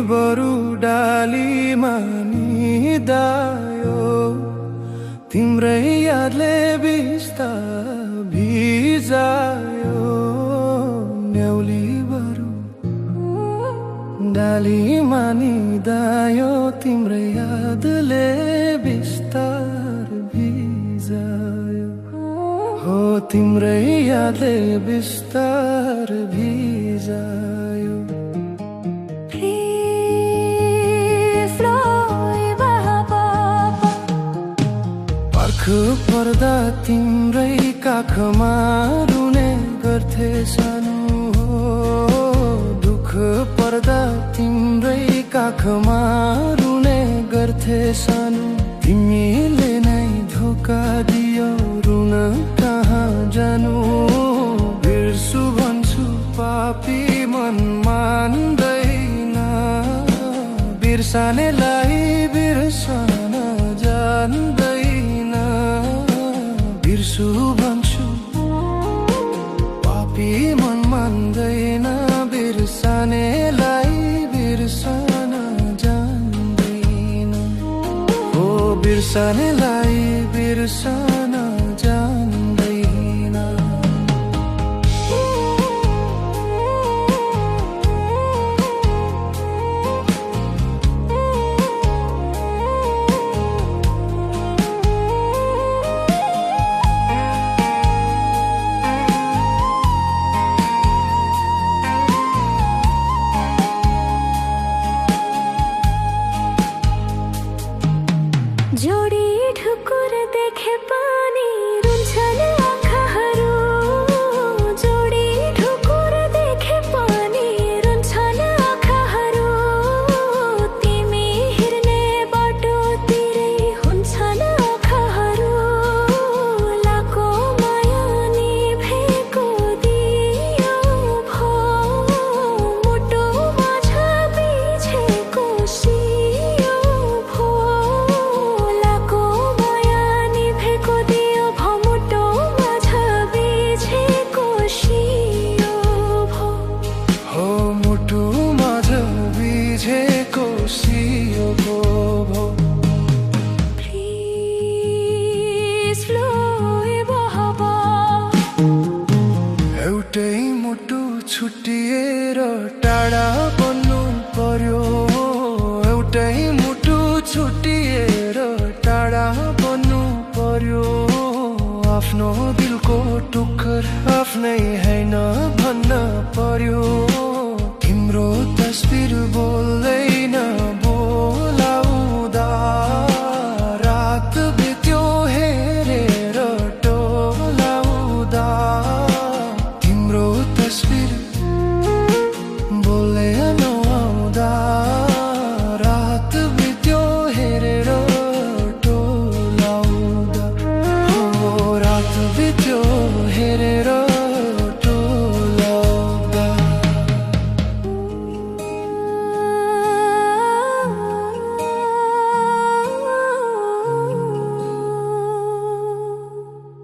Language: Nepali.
बरु डालीमा निदायो तिम्रै यादले बिस्ता भिजायो न्याउली बरु डालीमा निदायो तिम्रै यादले बिस्तार भिजायो हो तिम्रै यादले बिस्तार भिजायो पर्दा तिम्रै काखमा रुने गर्थे सानो दुःख पर्दा तिम्रै काखमा रुने गर्थे सानो तिमीले नै धोका दियो रुन कहाँ जानु बिर्सु भन्छु पापी मन मान्दैन बिर्सानेलाई बिर्सन जान्दैन बिर्सु भन्छु पापी मन मान्दैन बिर्सानेलाई बिर्सन जान्दैन हो बिर्सानेलाई बिर्सन जान्दैन जोडी ढुकुर देखे पानी रुन्छन् आँखाहरू जोडी ढुकुर देखे पानी रुन्छन् आँखाहरू तिमी हिँड्ने बाटोतिरै हुन्छन् आँखाहरू लाको माया निभेको दियो भो मुटुमा छापिछेको सियो भो एउटै मुटु छुट्टिएर टाढा बन्नु पर्यो एउटै मुटु छुट्टिएर टाढा बन्नु पर्यो आफ्नो दिलको टुक्कर आफ्नै हैन